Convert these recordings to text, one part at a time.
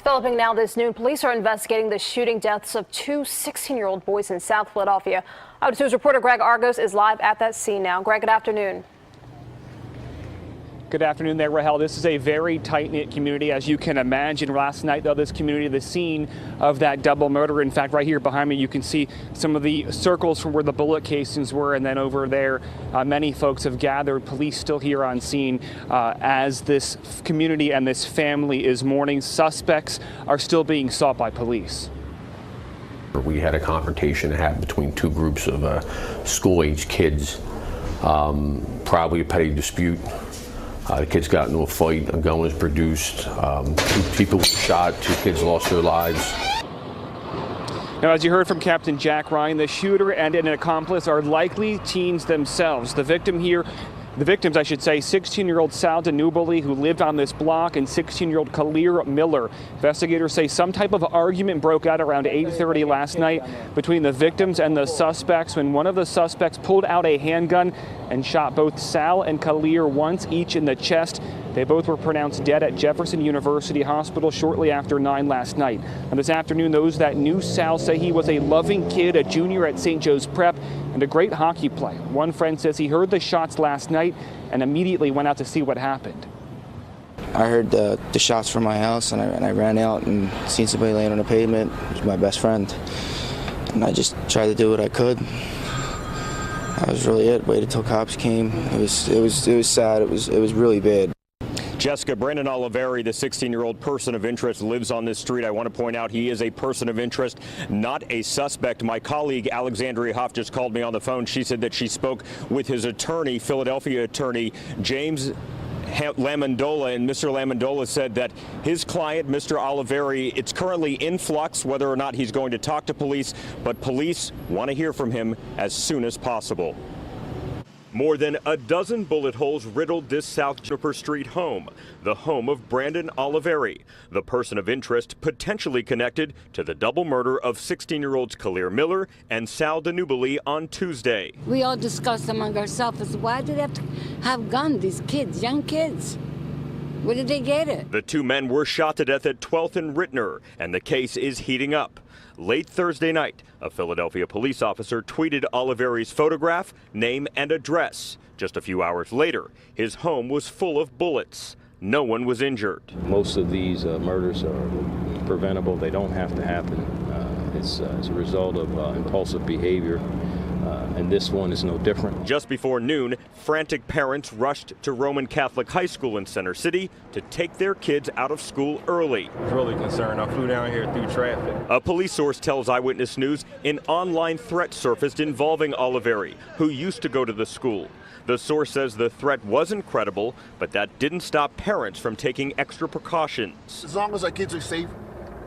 Developing now this noon, police are investigating the shooting deaths of two 16-year-old boys in South Philadelphia. Out News reporter Greg Argos is live at that scene now. Greg, good afternoon. Good afternoon there, Rahel. This is a very tight-knit community, as you can imagine. Last night, though, this community, the scene of that double murder. In fact, right here behind me, you can see some of the circles from where the bullet casings were, and then over there, many folks have gathered. Police still here on scene as this community and this family is mourning. Suspects are still being sought by police. We had a confrontation that happened between two groups of school-age kids, probably a petty dispute. The kids got into a fight, a gun was produced, 2 people were shot, 2 kids lost their lives. Now, as you heard from Captain Jack Ryan, the shooter and an accomplice are likely teens themselves. The victims, I should say, 16-year-old Sal Danubali, who lived on this block, and 16-year-old Kalir Miller. Investigators say some type of argument broke out around 8:30 last night between the victims and the suspects when one of the suspects pulled out a handgun and shot both Sal and Kalir once each in the chest. They both were pronounced dead at Jefferson University Hospital shortly after 9 last night. And this afternoon, those that knew Sal say he was a loving kid, a junior at St. Joe's Prep, and a great hockey player. One friend says he heard the shots last night and immediately went out to see what happened. I heard the shots from my house, and I ran out and seen somebody laying on the pavement. It was my best friend. And I just tried to do what I could. That was really it. Waited till cops came. It was sad. It was really bad. Jessica, Brandon Oliveri, the 16-year-old person of interest, lives on this street. I want to point out he is a person of interest, not a suspect. My colleague Alexandria Hoff just called me on the phone. She said that she spoke with his attorney, Philadelphia attorney James Lamandola, and Mr. Lamandola said that his client, Mr. Oliveri, it's currently in flux whether or not he's going to talk to police, but police want to hear from him as soon as possible. More than a dozen bullet holes riddled this South Juniper Street home, the home of Brandon Oliveri, the person of interest potentially connected to the double murder of 16-year-olds Kalir Miller and Sal Danubali on Tuesday. We all discussed among ourselves, why do they have to have guns, these kids, young kids? Where did they get it? The 2 men were shot to death at 12th and Rittner, and the case is heating up. Late Thursday night, a Philadelphia police officer tweeted Oliveri's photograph, name, and address. Just a few hours later, his home was full of bullets. No one was injured. Most of these murders are preventable. They don't have to happen. It's a result of impulsive behavior. And this one is no different. Just before noon, frantic parents rushed to Roman Catholic High School in Center City to take their kids out of school early. I was really concerned. I flew down here through traffic. A police source tells Eyewitness News an online threat surfaced involving Oliveri, who used to go to the school. The source says the threat wasn't credible, but that didn't stop parents from taking extra precautions. As long as our kids are safe,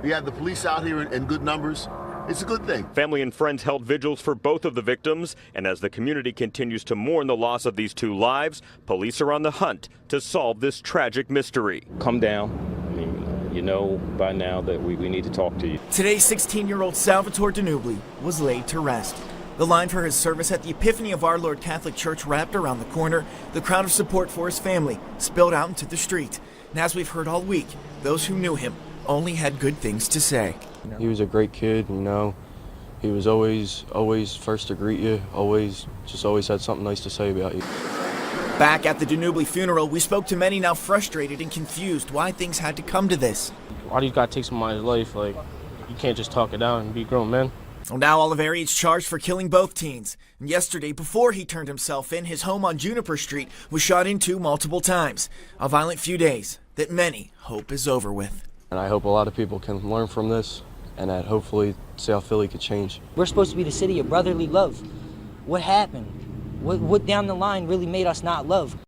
we have the police out here in good numbers. It's a good thing. Family and friends held vigils for both of the victims, and as the community continues to mourn the loss of these 2 lives, police are on the hunt to solve this tragic mystery. Come down. I mean, you know by now that we need to talk to you. Today, 16-year-old Salvatore Danubali was laid to rest. The line for his service at the Epiphany of Our Lord Catholic Church wrapped around the corner. The crowd of support for his family spilled out into the street. And as we've heard all week, those who knew him only had good things to say. He was a great kid, you know. He was always first to greet you, always had something nice to say about you. Back at the Danubali funeral, we spoke to many now frustrated and confused why things had to come to this. Why do you gotta take somebody's life? Like, you can't just talk it out and be grown men. Well, now Oliveri is charged for killing both teens. And yesterday, before he turned himself in, his home on Juniper Street was shot into multiple times. A violent few days that many hope is over with. And I hope a lot of people can learn from this, and that hopefully South Philly could change. We're supposed to be the city of brotherly love. What happened? What down the line really made us not love?